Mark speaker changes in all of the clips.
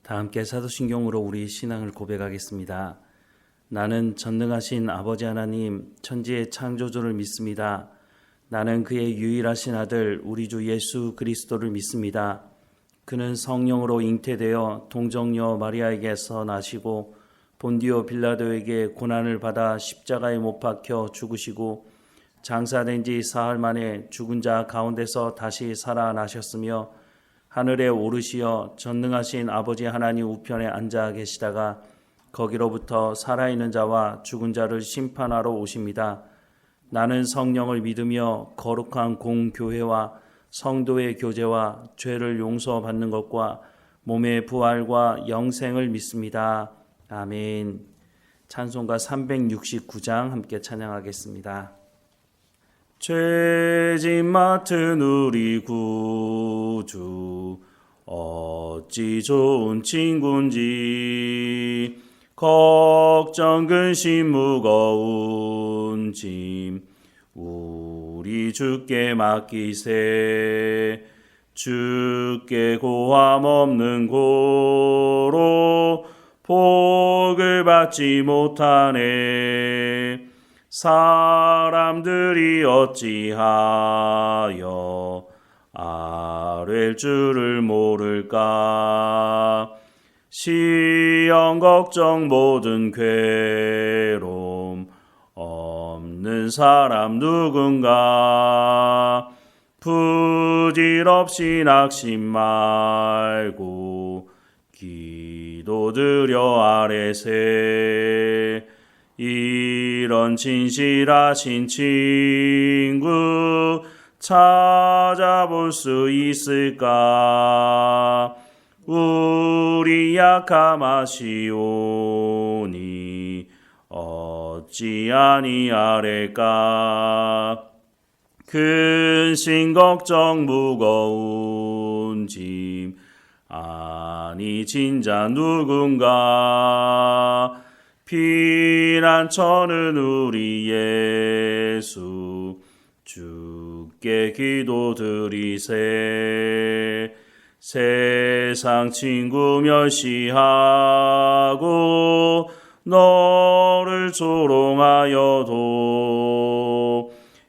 Speaker 1: 다 함께 사도신경으로 우리 신앙을 고백하겠습니다. 나는 전능하신 아버지 하나님 천지의 창조주를 믿습니다. 나는 그의 유일하신 아들 우리 주 예수 그리스도를 믿습니다. 그는 성령으로 잉태되어 동정녀 마리아에게서 나시고 본디오 빌라도에게 고난을 받아 십자가에 못 박혀 죽으시고 장사된 지 사흘 만에 죽은 자 가운데서 다시 살아나셨으며 하늘에 오르시어 전능하신 아버지 하나님 우편에 앉아 계시다가 거기로부터 살아있는 자와 죽은 자를 심판하러 오십니다. 나는 성령을 믿으며 거룩한 공교회와 성도의 교제와 죄를 용서받는 것과 몸의 부활과 영생을 믿습니다. 아멘. 찬송가 369장 함께 찬양하겠습니다. 죄짐 맡은 우리 구주 어찌 좋은 친구인지 걱정 근심 무거운 짐 우리 주께 맡기세. 주께 고함 없는 고로 복을 받지 못하네. 사람들이 어찌하여 아뢰 줄을 모를까. 시험 걱정 모든 괴로움 없는 사람 누군가. 부질없이 낙심 말고 기도드려 아뢰세. 이런 진실하신 친구 찾아볼 수 있을까. 우리 약함 아시오니 어찌 아니하래까. 근심 걱정 무거운 짐 아니 진자 누군가. 피난처는 우리 예수 주께 기도드리세. 세상 친구 멸시하고 너를 조롱하여도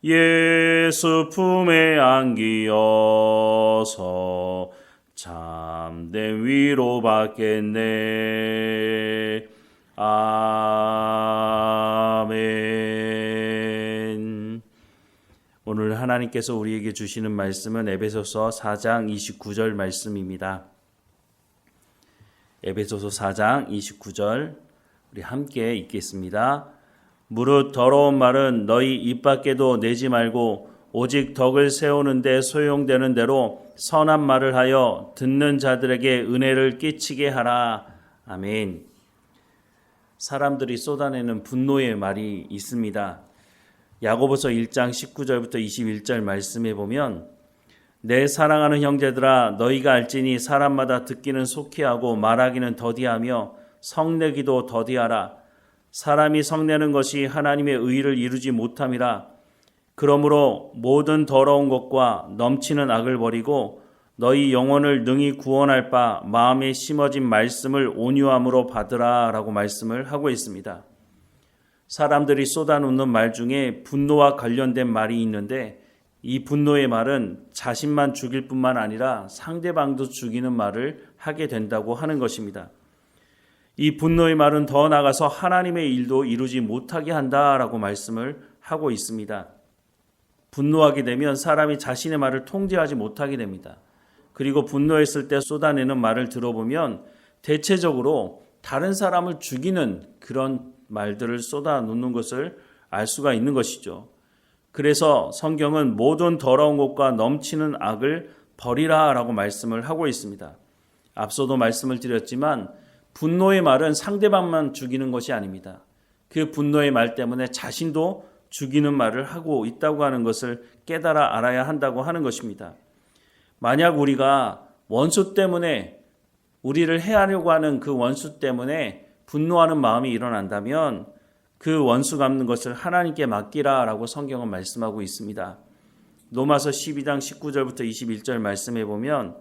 Speaker 1: 예수 품에 안기어서 참된 위로 받겠네. 아멘. 오늘 하나님께서 우리에게 주시는 말씀은 에베소서 4장 29절 말씀입니다. 에베소서 4장 29절 우리 함께 읽겠습니다. 무릇 더러운 말은 너희 입 밖에도 내지 말고 오직 덕을 세우는 데 소용되는 대로 선한 말을 하여 듣는 자들에게 은혜를 끼치게 하라. 아멘. 사람들이 쏟아내는 분노의 말이 있습니다. 야고보서 1장 19절부터 21절 말씀에 보면 내 사랑하는 형제들아 너희가 알지니 사람마다 듣기는 속히 하고 말하기는 더디하며 성내기도 더디하라. 사람이 성내는 것이 하나님의 의를 이루지 못함이라. 그러므로 모든 더러운 것과 넘치는 악을 버리고 너희 영혼을 능히 구원할 바 마음에 심어진 말씀을 온유함으로 받으라 라고 말씀을 하고 있습니다. 사람들이 쏟아놓는 말 중에 분노와 관련된 말이 있는데 이 분노의 말은 자신만 죽일 뿐만 아니라 상대방도 죽이는 말을 하게 된다고 하는 것입니다. 이 분노의 말은 더 나아가서 하나님의 일도 이루지 못하게 한다라고 말씀을 하고 있습니다. 분노하게 되면 사람이 자신의 말을 통제하지 못하게 됩니다. 그리고 분노했을 때 쏟아내는 말을 들어보면 대체적으로 다른 사람을 죽이는 그런 말들을 쏟아놓는 것을 알 수가 있는 것이죠. 그래서 성경은 모든 더러운 것과 넘치는 악을 버리라 라고 말씀을 하고 있습니다. 앞서도 말씀을 드렸지만 분노의 말은 상대방만 죽이는 것이 아닙니다. 그 분노의 말 때문에 자신도 죽이는 말을 하고 있다고 하는 것을 깨달아 알아야 한다고 하는 것입니다. 만약 우리가 원수 때문에 우리를 해하려고 하는 그 원수 때문에 분노하는 마음이 일어난다면 그 원수 갚는 것을 하나님께 맡기라 라고 성경은 말씀하고 있습니다. 로마서 12장 19절부터 21절 말씀해 보면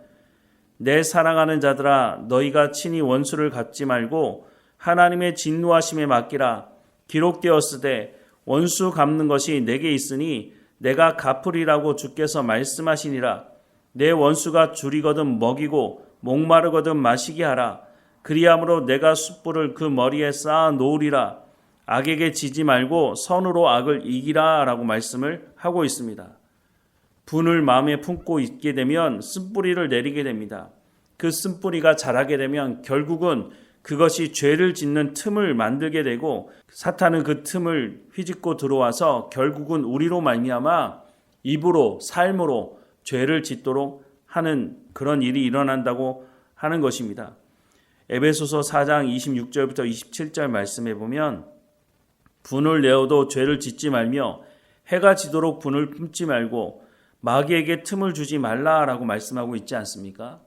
Speaker 1: 내 사랑하는 자들아 너희가 친히 원수를 갚지 말고 하나님의 진노하심에 맡기라. 기록되었으되 원수 갚는 것이 내게 있으니 내가 갚으리라고 주께서 말씀하시니라. 내 원수가 줄이거든 먹이고 목마르거든 마시게 하라. 그리함으로 내가 숯불을 그 머리에 쌓아 놓으리라. 악에게 지지 말고 선으로 악을 이기라 라고 말씀을 하고 있습니다. 분을 마음에 품고 있게 되면 쓴뿌리를 내리게 됩니다. 그 쓴뿌리가 자라게 되면 결국은 그것이 죄를 짓는 틈을 만들게 되고 사탄은 그 틈을 휘짓고 들어와서 결국은 우리로 말미암아 입으로 삶으로 죄를 짓도록 하는 그런 일이 일어난다고 하는 것입니다. 에베소서 4장 26절부터 27절 말씀해 보면 분을 내어도 죄를 짓지 말며 해가 지도록 분을 품지 말고 마귀에게 틈을 주지 말라라고 말씀하고 있지 않습니까?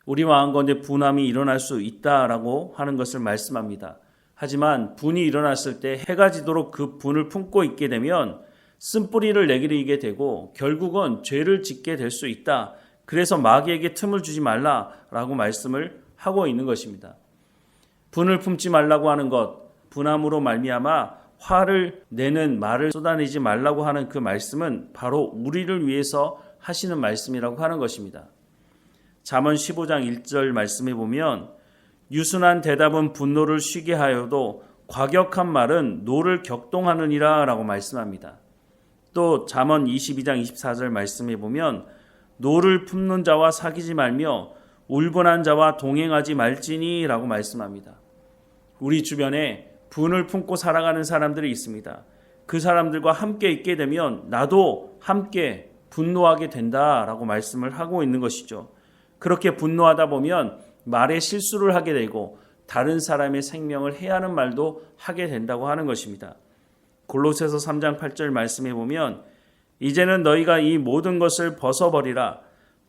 Speaker 1: 우리 마음가운데 분함이 일어날 수 있다라고 하는 것을 말씀합니다. 하지만 분이 일어났을 때 해가 지도록 그 분을 품고 있게 되면 쓴뿌리를 내리게 되고 결국은 죄를 짓게 될 수 있다. 그래서 마귀에게 틈을 주지 말라라고 말씀을 하고 있는 것입니다. 분을 품지 말라고 하는 것, 분함으로 말미암아 화를 내는 말을 쏟아내지 말라고 하는 그 말씀은 바로 우리를 위해서 하시는 말씀이라고 하는 것입니다. 잠언 15장 1절 말씀에 보면 유순한 대답은 분노를 쉬게 하여도 과격한 말은 노를 격동하느니라 라고 말씀합니다. 또 잠언 22장 24절 말씀에 보면 노를 품는 자와 사귀지 말며 울분한 자와 동행하지 말지니 라고 말씀합니다. 우리 주변에 분을 품고 살아가는 사람들이 있습니다. 그 사람들과 함께 있게 되면 나도 함께 분노하게 된다라고 말씀을 하고 있는 것이죠. 그렇게 분노하다 보면 말에 실수를 하게 되고 다른 사람의 생명을 해하는 말도 하게 된다고 하는 것입니다. 골로새서 3장 8절 말씀해 보면 이제는 너희가 이 모든 것을 벗어버리라.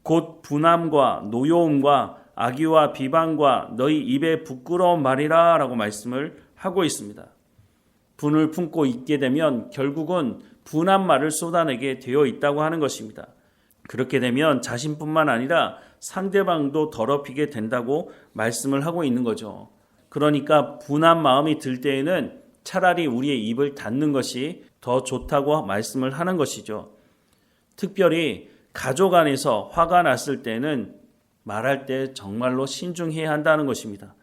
Speaker 1: 곧 분함과 노여움과 악의와 비방과 너희 입에 부끄러운 말이라 라고 말씀을 하고 있습니다. 분을 품고 있게 되면 결국은 분한 말을 쏟아내게 되어 있다고 하는 것입니다. 그렇게 되면 자신뿐만 아니라 상대방도 더럽히게 된다고 말씀을 하고 있는 거죠. 그러니까 분한 마음이 들 때에는 차라리 우리의 입을 닫는 것이 더 좋다고 말씀을 하는 것이죠. 특별히 가족 안에서 화가 났을 때는 말할 때 정말로 신중해야 한다는 것입니다.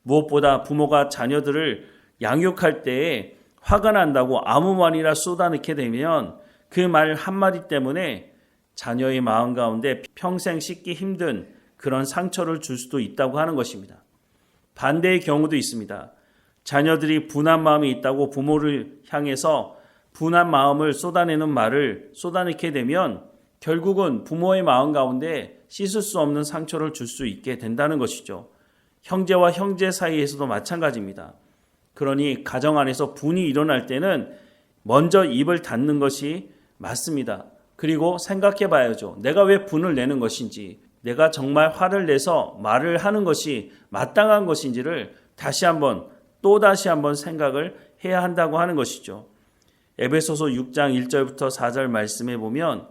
Speaker 1: 무엇보다 부모가 자녀들을 양육할 때에 화가 난다고 아무 말이나 쏟아내게 되면 그 말 한마디 때문에 자녀의 마음 가운데 평생 씻기 힘든 그런 상처를 줄 수도 있다고 하는 것입니다. 반대의 경우도 있습니다. 자녀들이 분한 마음이 있다고 부모를 향해서 분한 마음을 쏟아내는 말을 쏟아내게 되면 결국은 부모의 마음 가운데 씻을 수 없는 상처를 줄 수 있게 된다는 것이죠. 형제와 형제 사이에서도 마찬가지입니다. 그러니 가정 안에서 분이 일어날 때는 먼저 입을 닫는 것이 맞습니다. 그리고 생각해 봐야죠. 내가 왜 분을 내는 것인지, 내가 정말 화를 내서 말을 하는 것이 마땅한 것인지를 또다시 한번 생각을 해야 한다고 하는 것이죠. 에베소서 6장 1절부터 4절 말씀해 보면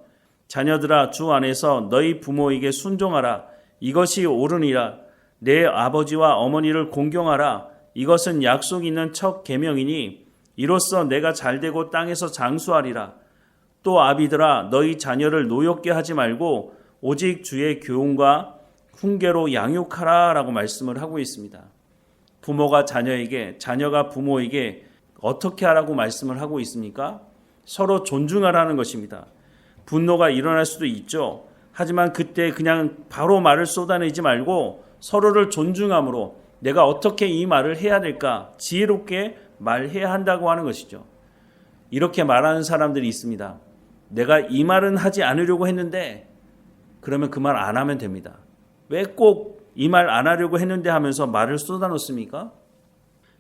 Speaker 1: 자녀들아 주 안에서 너희 부모에게 순종하라. 이것이 옳으니라. 내 아버지와 어머니를 공경하라. 이것은 약속 있는 첫 계명이니 이로써 내가 잘되고 땅에서 장수하리라. 또 아비들아 너희 자녀를 노엽게 하지 말고 오직 주의 교훈과 훈계로 양육하라 라고 말씀을 하고 있습니다. 부모가 자녀에게, 자녀가 부모에게 어떻게 하라고 말씀을 하고 있습니까? 서로 존중하라는 것입니다. 분노가 일어날 수도 있죠. 하지만 그때 그냥 바로 말을 쏟아내지 말고 서로를 존중함으로 내가 어떻게 이 말을 해야 될까 지혜롭게 말해야 한다고 하는 것이죠. 이렇게 말하는 사람들이 있습니다. 내가 이 말은 하지 않으려고 했는데 그러면 그 말 안 하면 됩니다. 왜 꼭 이 말 안 하려고 했는데 하면서 말을 쏟아놓습니까?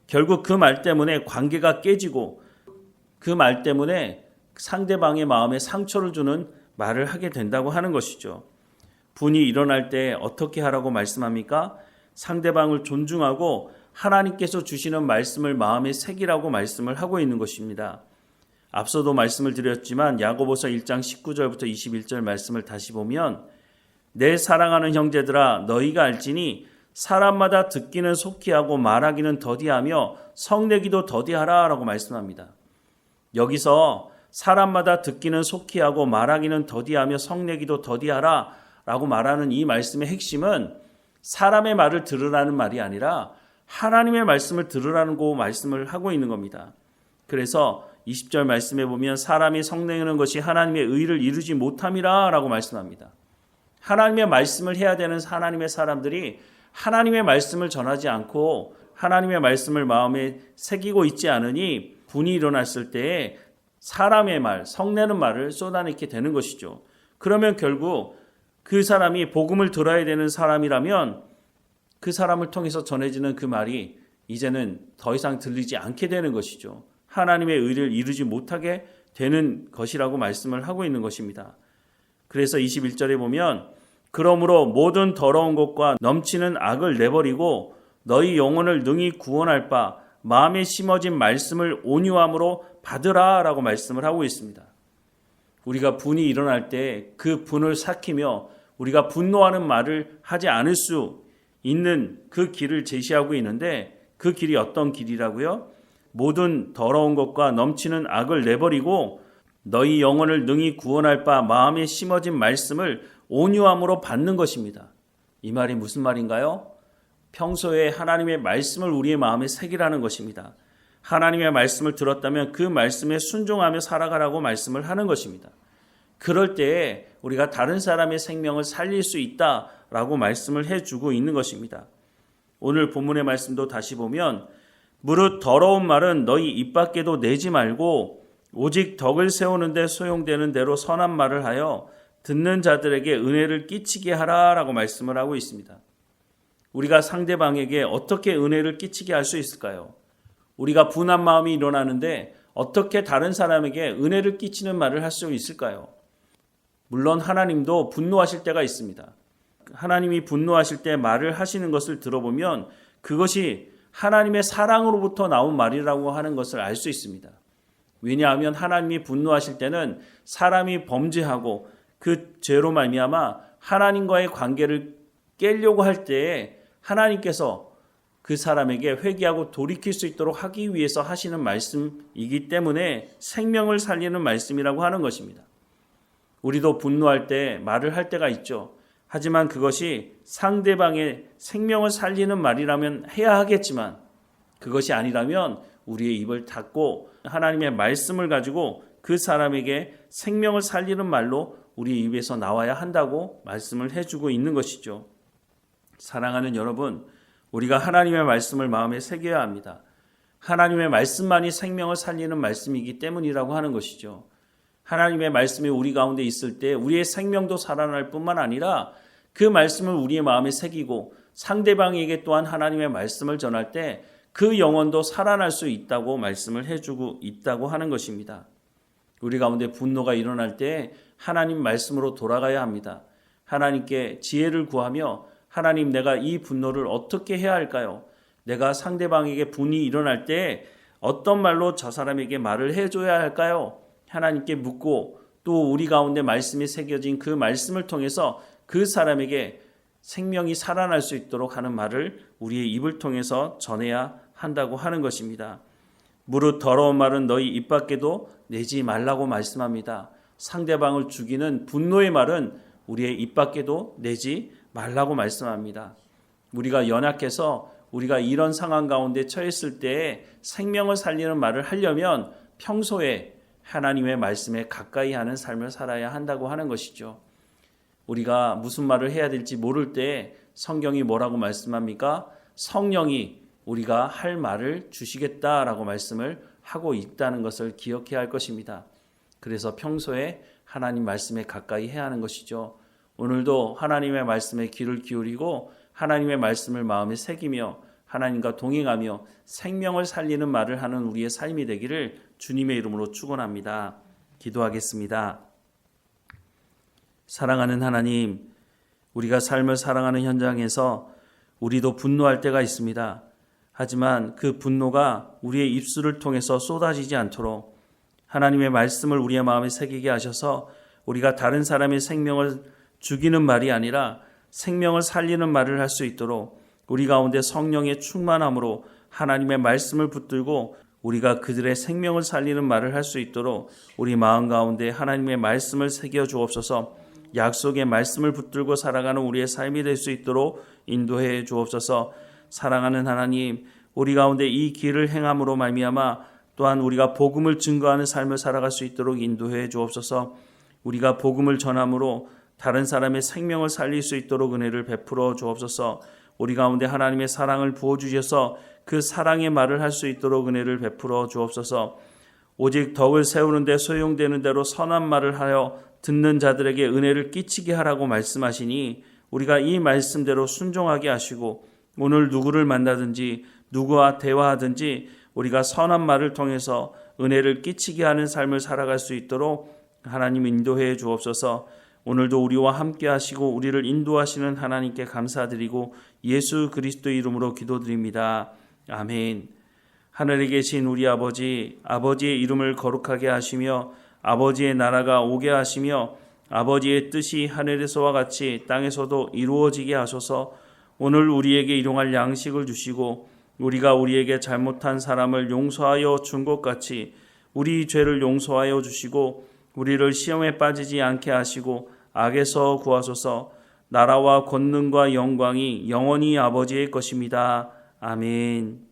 Speaker 1: 결국 그 말 때문에 관계가 깨지고 그 말 때문에 상대방의 마음에 상처를 주는 말을 하게 된다고 하는 것이죠. 분이 일어날 때 어떻게 하라고 말씀합니까? 상대방을 존중하고 하나님께서 주시는 말씀을 마음에 새기라고 말씀을 하고 있는 것입니다. 앞서도 말씀을 드렸지만 야고보서 1장 19절부터 21절 말씀을 다시 보면 내 사랑하는 형제들아 너희가 알지니 사람마다 듣기는 속히 하고 말하기는 더디하며 성내기도 더디하라 라고 말씀합니다. 여기서 사람마다 듣기는 속히 하고 말하기는 더디하며 성내기도 더디하라 라고 말하는 이 말씀의 핵심은 사람의 말을 들으라는 말이 아니라 하나님의 말씀을 들으라는 말씀을 하고 있는 겁니다. 그래서 20절 말씀에 보면 사람이 성내는 것이 하나님의 의를 이루지 못함이라 라고 말씀합니다. 하나님의 말씀을 해야 되는 하나님의 사람들이 하나님의 말씀을 전하지 않고 하나님의 말씀을 마음에 새기고 있지 않으니 분이 일어났을 때에 사람의 말, 성내는 말을 쏟아내게 되는 것이죠. 그러면 결국 그 사람이 복음을 들어야 되는 사람이라면 그 사람을 통해서 전해지는 그 말이 이제는 더 이상 들리지 않게 되는 것이죠. 하나님의 의를 이루지 못하게 되는 것이라고 말씀을 하고 있는 것입니다. 그래서 21절에 보면 그러므로 모든 더러운 것과 넘치는 악을 내버리고 너희 영혼을 능히 구원할 바 마음에 심어진 말씀을 온유함으로 받으라 라고 말씀을 하고 있습니다. 우리가 분이 일어날 때 그 분을 삭히며 우리가 분노하는 말을 하지 않을 수 있는 그 길을 제시하고 있는데 그 길이 어떤 길이라고요? 모든 더러운 것과 넘치는 악을 내버리고 너희 영혼을 능히 구원할 바 마음에 심어진 말씀을 온유함으로 받는 것입니다. 이 말이 무슨 말인가요? 평소에 하나님의 말씀을 우리의 마음에 새기라는 것입니다. 하나님의 말씀을 들었다면 그 말씀에 순종하며 살아가라고 말씀을 하는 것입니다. 그럴 때에 우리가 다른 사람의 생명을 살릴 수 있다라고 말씀을 해주고 있는 것입니다. 오늘 본문의 말씀도 다시 보면 무릇 더러운 말은 너희 입 밖에도 내지 말고 오직 덕을 세우는 데 소용되는 대로 선한 말을 하여 듣는 자들에게 은혜를 끼치게 하라라고 말씀을 하고 있습니다. 우리가 상대방에게 어떻게 은혜를 끼치게 할 수 있을까요? 우리가 분한 마음이 일어나는데 어떻게 다른 사람에게 은혜를 끼치는 말을 할 수 있을까요? 물론 하나님도 분노하실 때가 있습니다. 하나님이 분노하실 때 말을 하시는 것을 들어보면 그것이 하나님의 사랑으로부터 나온 말이라고 하는 것을 알 수 있습니다. 왜냐하면 하나님이 분노하실 때는 사람이 범죄하고 그 죄로 말미암아 하나님과의 관계를 깨려고 할 때에 하나님께서 그 사람에게 회개하고 돌이킬 수 있도록 하기 위해서 하시는 말씀이기 때문에 생명을 살리는 말씀이라고 하는 것입니다. 우리도 분노할 때 말을 할 때가 있죠. 하지만 그것이 상대방의 생명을 살리는 말이라면 해야 하겠지만 그것이 아니라면 우리의 입을 닫고 하나님의 말씀을 가지고 그 사람에게 생명을 살리는 말로 우리 입에서 나와야 한다고 말씀을 해주고 있는 것이죠. 사랑하는 여러분, 우리가 하나님의 말씀을 마음에 새겨야 합니다. 하나님의 말씀만이 생명을 살리는 말씀이기 때문이라고 하는 것이죠. 하나님의 말씀이 우리 가운데 있을 때 우리의 생명도 살아날 뿐만 아니라 그 말씀을 우리의 마음에 새기고 상대방에게 또한 하나님의 말씀을 전할 때 그 영혼도 살아날 수 있다고 말씀을 해주고 있다고 하는 것입니다. 우리 가운데 분노가 일어날 때 하나님 말씀으로 돌아가야 합니다. 하나님께 지혜를 구하며 하나님, 내가 이 분노를 어떻게 해야 할까요? 내가 상대방에게 분이 일어날 때 어떤 말로 저 사람에게 말을 해줘야 할까요? 하나님께 묻고 또 우리 가운데 말씀이 새겨진 그 말씀을 통해서 그 사람에게 생명이 살아날 수 있도록 하는 말을 우리의 입을 통해서 전해야 한다고 하는 것입니다. 무릇 더러운 말은 너희 입 밖에도 내지 말라고 말씀합니다. 상대방을 죽이는 분노의 말은 우리의 입 밖에도 내지 말라고 말씀합니다. 우리가 연약해서 우리가 이런 상황 가운데 처했을 때에 생명을 살리는 말을 하려면 평소에 하나님의 말씀에 가까이 하는 삶을 살아야 한다고 하는 것이죠. 우리가 무슨 말을 해야 될지 모를 때 성경이 뭐라고 말씀합니까? 성령이 우리가 할 말을 주시겠다라고 말씀을 하고 있다는 것을 기억해야 할 것입니다. 그래서 평소에 하나님 말씀에 가까이 해야 하는 것이죠. 오늘도 하나님의 말씀에 귀를 기울이고 하나님의 말씀을 마음에 새기며 하나님과 동행하며 생명을 살리는 말을 하는 우리의 삶이 되기를 주님의 이름으로 축원합니다. 기도하겠습니다. 사랑하는 하나님, 우리가 삶을 살아가는 현장에서 우리도 분노할 때가 있습니다. 하지만 그 분노가 우리의 입술을 통해서 쏟아지지 않도록 하나님의 말씀을 우리의 마음에 새기게 하셔서 우리가 다른 사람의 생명을 죽이는 말이 아니라 생명을 살리는 말을 할 수 있도록 우리 가운데 성령의 충만함으로 하나님의 말씀을 붙들고 우리가 그들의 생명을 살리는 말을 할 수 있도록 우리 마음 가운데 하나님의 말씀을 새겨 주옵소서. 약속의 말씀을 붙들고 살아가는 우리의 삶이 될 수 있도록 인도해 주옵소서. 사랑하는 하나님, 우리 가운데 이 길을 행함으로 말미암아 또한 우리가 복음을 증거하는 삶을 살아갈 수 있도록 인도해 주옵소서. 우리가 복음을 전함으로 다른 사람의 생명을 살릴 수 있도록 은혜를 베풀어 주옵소서. 우리 가운데 하나님의 사랑을 부어주셔서 그 사랑의 말을 할 수 있도록 은혜를 베풀어 주옵소서. 오직 덕을 세우는 데 소용되는 대로 선한 말을 하여 듣는 자들에게 은혜를 끼치게 하라고 말씀하시니 우리가 이 말씀대로 순종하게 하시고 오늘 누구를 만나든지 누구와 대화하든지 우리가 선한 말을 통해서 은혜를 끼치게 하는 삶을 살아갈 수 있도록 하나님 인도해 주옵소서. 오늘도 우리와 함께 하시고 우리를 인도하시는 하나님께 감사드리고 예수 그리스도의 이름으로 기도드립니다. 아멘. 하늘에 계신 우리 아버지, 아버지의 이름을 거룩하게 하시며 아버지의 나라가 오게 하시며 아버지의 뜻이 하늘에서와 같이 땅에서도 이루어지게 하소서. 오늘 우리에게 일용할 양식을 주시고 우리가 우리에게 잘못한 사람을 용서하여 준 것 같이 우리 죄를 용서하여 주시고 우리를 시험에 빠지지 않게 하시고 악에서 구하소서. 나라와 권능과 영광이 영원히 아버지의 것입니다. 아멘.